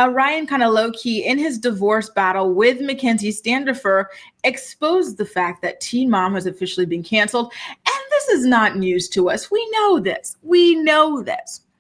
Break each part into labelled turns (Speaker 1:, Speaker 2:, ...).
Speaker 1: Ryan kind of low-key in his divorce battle with Mackenzie Standifer exposed the fact that Teen Mom has officially been canceled. And this is not news to us. We know this.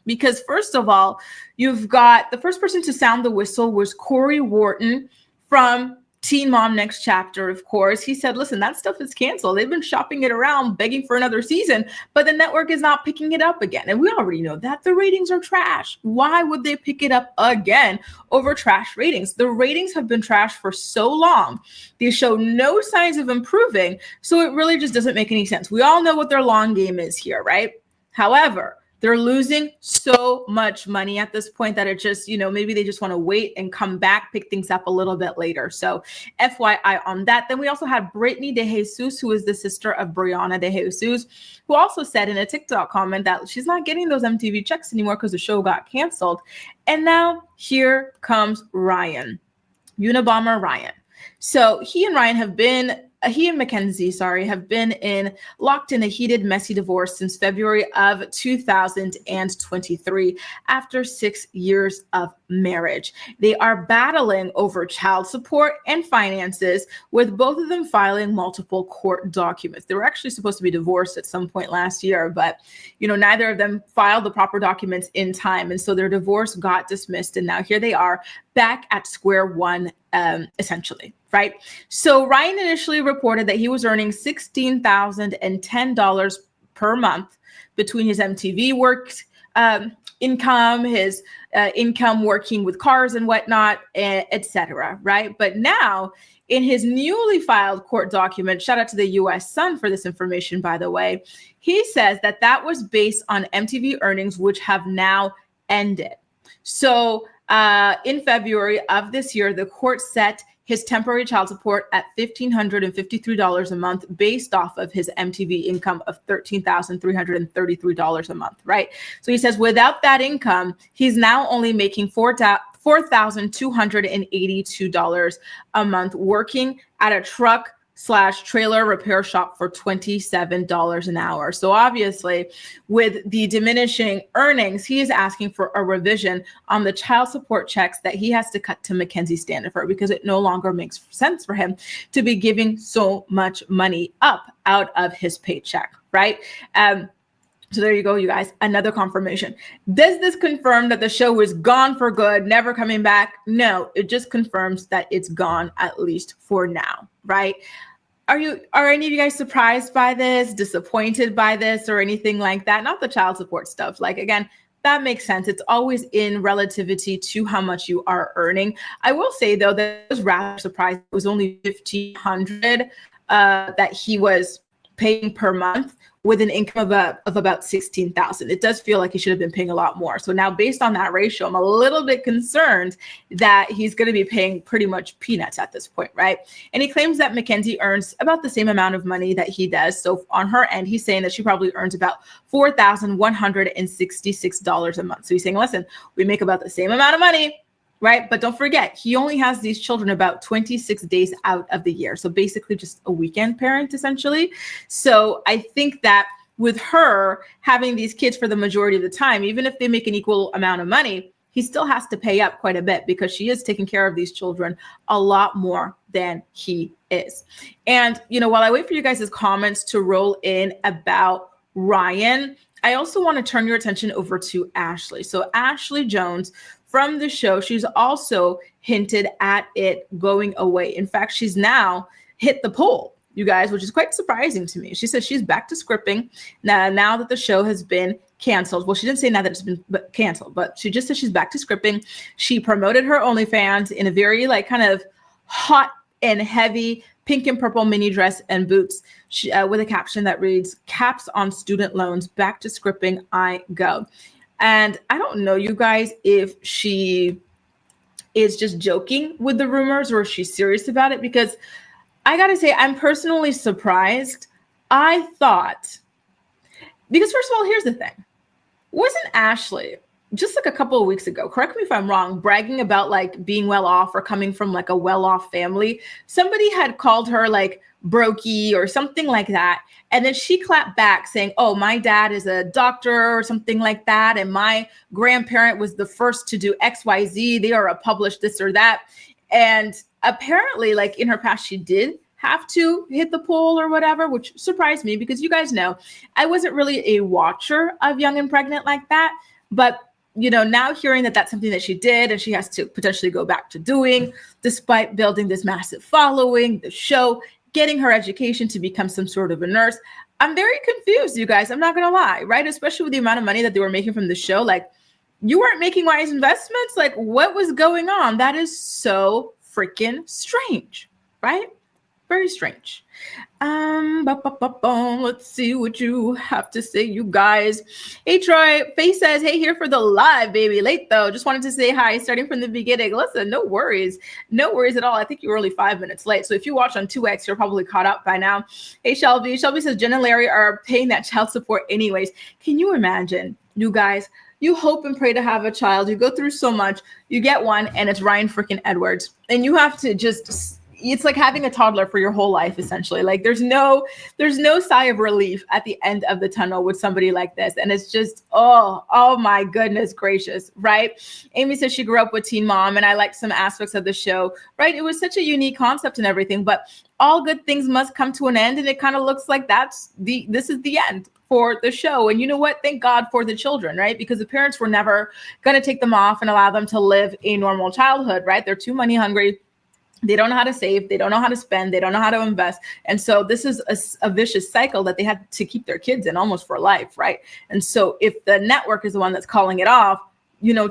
Speaker 1: Because first of all, you've got the first person to sound the whistle was Corey Wharton from Teen Mom Next Chapter, of course. He said, listen, that stuff is canceled. They've been shopping it around, begging for another season, but the network is not picking it up again. And we already know that the ratings are trash. Why would they pick it up again over trash ratings? The ratings have been trash for so long. They show no signs of improving. So it really just doesn't make any sense. We all know what their long game is here, right? However, they're losing so much money at this point that it just, maybe they just want to wait and come back, pick things up a little bit later. So FYI on that. Then we also had Brittany DeJesus, who is the sister of Brianna DeJesus, who also said in a TikTok comment that she's not getting those MTV checks anymore because the show got canceled. And now here comes Ryan, Unabomber Ryan. So he and Mackenzie, have been locked in a heated, messy divorce since February of 2023 after 6 years of marriage. They are battling over child support and finances, with both of them filing multiple court documents. They were actually supposed to be divorced at some point last year, but neither of them filed the proper documents in time, and so their divorce got dismissed, and now here they are back at square one, essentially. Right. So Ryan initially reported that he was earning $16,010 per month between his MTV work income, his income working with cars and whatnot, etc. Right. But now in his newly filed court document, shout out to the U.S. Sun for this information, by the way, he says that was based on MTV earnings, which have now ended. So in February of this year, the court set his temporary child support at $1,553 a month based off of his MTV income of $13,333 a month, right? So he says without that income, he's now only making $4,282 a month working at a truck/trailer repair shop for $27 an hour. So obviously, with the diminishing earnings, he is asking for a revision on the child support checks that he has to cut to Mackenzie Standifer, because it no longer makes sense for him to be giving so much money up out of his paycheck, right? So there you go, you guys, another confirmation. Does this confirm that the show is gone for good, never coming back? No, it just confirms that it's gone, at least for now, right? Are any of you guys surprised by this, disappointed by this, or anything like that? Not the child support stuff. Like, again, that makes sense. It's always in relativity to how much you are earning. I will say, though, that I was rather surprised. It was only $1,500 that he was paying per month, with an income of about $16,000. It does feel like he should have been paying a lot more. So now, based on that ratio, I'm a little bit concerned that he's going to be paying pretty much peanuts at this point, right? And he claims that Mackenzie earns about the same amount of money that he does. So on her end, he's saying that she probably earns about $4,166 a month. So he's saying, listen, we make about the same amount of money, right? But don't forget, he only has these children about 26 days out of the year. So basically just a weekend parent, essentially. So I think that with her having these kids for the majority of the time, even if they make an equal amount of money, he still has to pay up quite a bit, because she is taking care of these children a lot more than he is. And, while I wait for you guys' comments to roll in about Ryan, I also want to turn your attention over to Ashley. So Ashley Jones from the show, she's also hinted at it going away. In fact, she's now hit the poll, you guys, which is quite surprising to me. She says she's back to scripting now that the show has been canceled. Well, she didn't say now that it's been canceled, but she just said she's back to scripting. She promoted her OnlyFans in a very kind of hot and heavy pink and purple mini dress and boots, with a caption that reads, "Caps on student loans, back to scripting I go." And I don't know, you guys, if she is just joking with the rumors or if she's serious about it, because I got to say, I'm personally surprised. I thought, because first of all, here's the thing. Wasn't Ashley just like a couple of weeks ago, correct me if I'm wrong, bragging about like being well off or coming from like a well-off family. Somebody had called her like brokey or something like that. And then she clapped back saying, oh, my dad is a doctor or something like that. And my grandparent was the first to do XYZ. They are a published this or that. And apparently, like in her past, she did have to hit the poll or whatever, which surprised me because you guys know I wasn't really a watcher of Young and Pregnant like that. But now hearing that that's something that she did and she has to potentially go back to doing, despite building this massive following, the show, getting her education to become some sort of a nurse. I'm very confused, you guys. I'm not going to lie, right? Especially with the amount of money that they were making from the show. Like, you weren't making wise investments. Like, what was going on? That is so freaking strange, right? Very strange. Let's see what you have to say, you guys. Hey, Troy. Faye says, hey, here for the live, baby. Late, though. Just wanted to say hi, starting from the beginning. Listen, no worries. No worries at all. I think you were only 5 minutes late. So if you watch on 2X, you're probably caught up by now. Hey, Shelby. Shelby says, Jen and Larry are paying that child support anyways. Can you imagine, you guys? You hope and pray to have a child. You go through so much. You get one, and it's Ryan freaking Edwards. And you have to just... it's like having a toddler for your whole life, essentially. Like there's no sigh of relief at the end of the tunnel with somebody like this. And it's just, oh my goodness gracious, right? Amy says she grew up with Teen Mom, and I liked some aspects of the show, right? It was such a unique concept and everything, but all good things must come to an end. And it kind of looks like this is the end for the show. And you know what? Thank God for the children, right? Because the parents were never going to take them off and allow them to live a normal childhood, right? They're too money hungry. They don't know how to save. They don't know how to spend. They don't know how to invest. And so this is a vicious cycle that they had to keep their kids in almost for life, right? And so if the network is the one that's calling it off,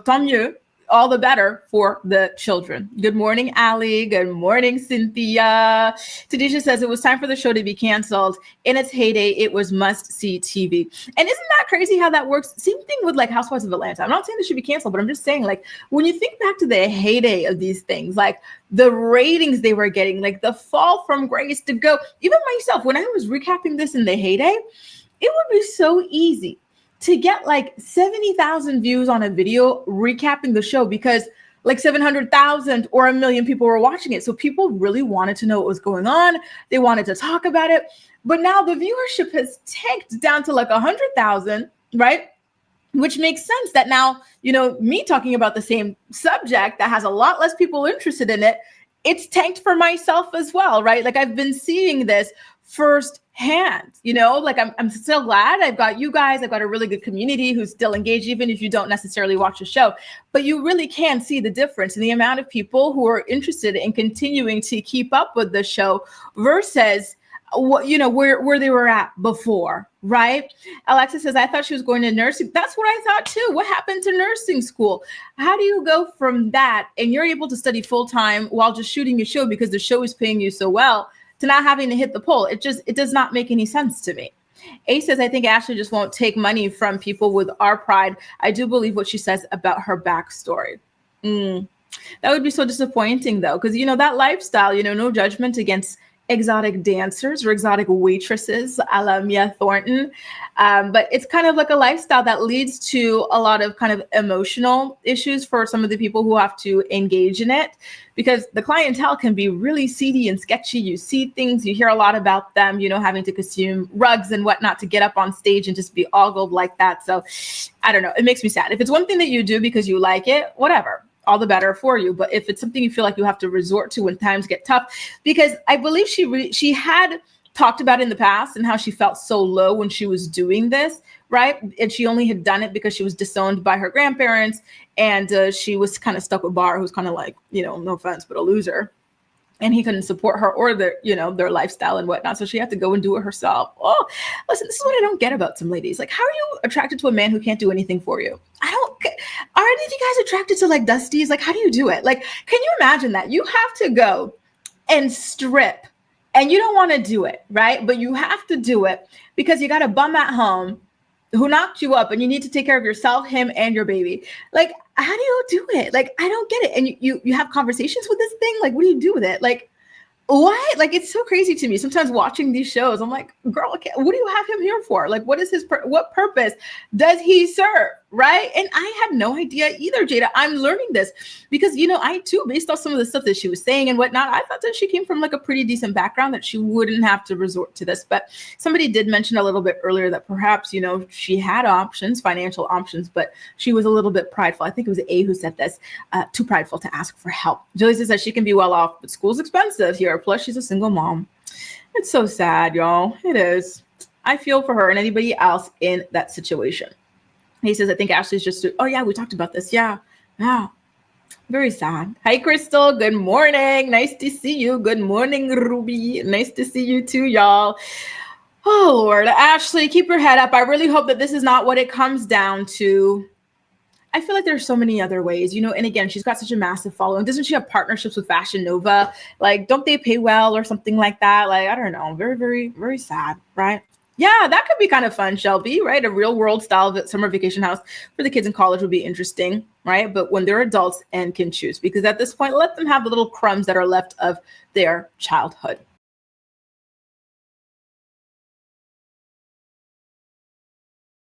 Speaker 1: tant mieux, all the better for the children. Good morning, Allie. Good morning, Cynthia. Tadisha says it was time for the show to be canceled. In its heyday, it was must-see TV. And isn't that crazy how that works? Same thing with like Housewives of Atlanta. I'm not saying they should be canceled, but I'm just saying like when you think back to the heyday of these things, like the ratings they were getting, like the fall from grace to go. Even myself, when I was recapping this in the heyday, it would be so easy to get like 70,000 views on a video recapping the show because like 700,000 or 1 million people were watching it. So people really wanted to know what was going on. They wanted to talk about it. But now the viewership has tanked down to like 100,000, right? Which makes sense that now, me talking about the same subject that has a lot less people interested in it, it's tanked for myself as well, right? Like I've been seeing this firsthand, like I'm still glad I've got you guys. I've got a really good community who's still engaged, even if you don't necessarily watch the show, but you really can see the difference in the amount of people who are interested in continuing to keep up with the show versus what, where they were at before, right? Alexa says, I thought she was going to nursing. That's what I thought too. What happened to nursing school? How do you go from that and you're able to study full time while just shooting your show because the show is paying you so well to not having to hit the poll? It does not make any sense to me. A says, I think Ashley just won't take money from people with our pride. I do believe what she says about her backstory. That would be so disappointing though. Cause that lifestyle, no judgment against exotic dancers or exotic waitresses a la Mia Thornton. But it's kind of like a lifestyle that leads to a lot of kind of emotional issues for some of the people who have to engage in it because the clientele can be really seedy and sketchy. You see things, you hear a lot about them, having to consume rugs and whatnot to get up on stage and just be ogled like that. So I don't know. It makes me sad. If it's one thing that you do because you like it, whatever. All the better for you. But if it's something you feel like you have to resort to when times get tough, because I believe she had talked about in the past and how she felt so low when she was doing this, right? And she only had done it because she was disowned by her grandparents and she was kind of stuck with Bar, who's kind of like, no offense, but a loser. And he couldn't support her or their lifestyle and whatnot. So she had to go and do it herself. Oh, listen, this is what I don't get about some ladies. Like, how are you attracted to a man who can't do anything for you? Are any of you guys attracted to like Dusties? Like, how do you do it? Like, can you imagine that? You have to go and strip and you don't want to do it, right? But you have to do it because you got a bum at home who knocked you up and you need to take care of yourself, him, and your baby. Like, how do you do it? Like, I don't get it. And you have conversations with this thing. Like, what do you do with it? Like, what? Like, it's so crazy to me. Sometimes watching these shows, I'm like, girl, what do you have him here for? Like, what is what purpose does he serve? right? And I had no idea either, Jada. I'm learning this because, I too, based off some of the stuff that she was saying and whatnot, I thought that she came from like a pretty decent background, that she wouldn't have to resort to this. But somebody did mention a little bit earlier that perhaps, she had options, financial options, but she was a little bit prideful. I think it was A who said this, too prideful to ask for help. Julie says that she can be well off, but school's expensive here. Plus, she's a single mom. It's so sad, y'all. It is. I feel for her and anybody else in that situation. He says, I think Ashley's just, oh yeah, we talked about this. Yeah. Very sad. Hi, Crystal. Good morning. Nice to see you. Good morning, Ruby. Nice to see you too, y'all. Oh, Lord. Ashley, keep your head up. I really hope that this is not what it comes down to. I feel like there's so many other ways, and again, she's got such a massive following. Doesn't she have partnerships with Fashion Nova? Like, don't they pay well or something like that? Like, I don't know. Very, very, very sad, right? Yeah, that could be kind of fun, Shelby, right? A real world style summer vacation house for the kids in college would be interesting, right? But when they're adults and can choose, because at this point, let them have the little crumbs that are left of their childhood.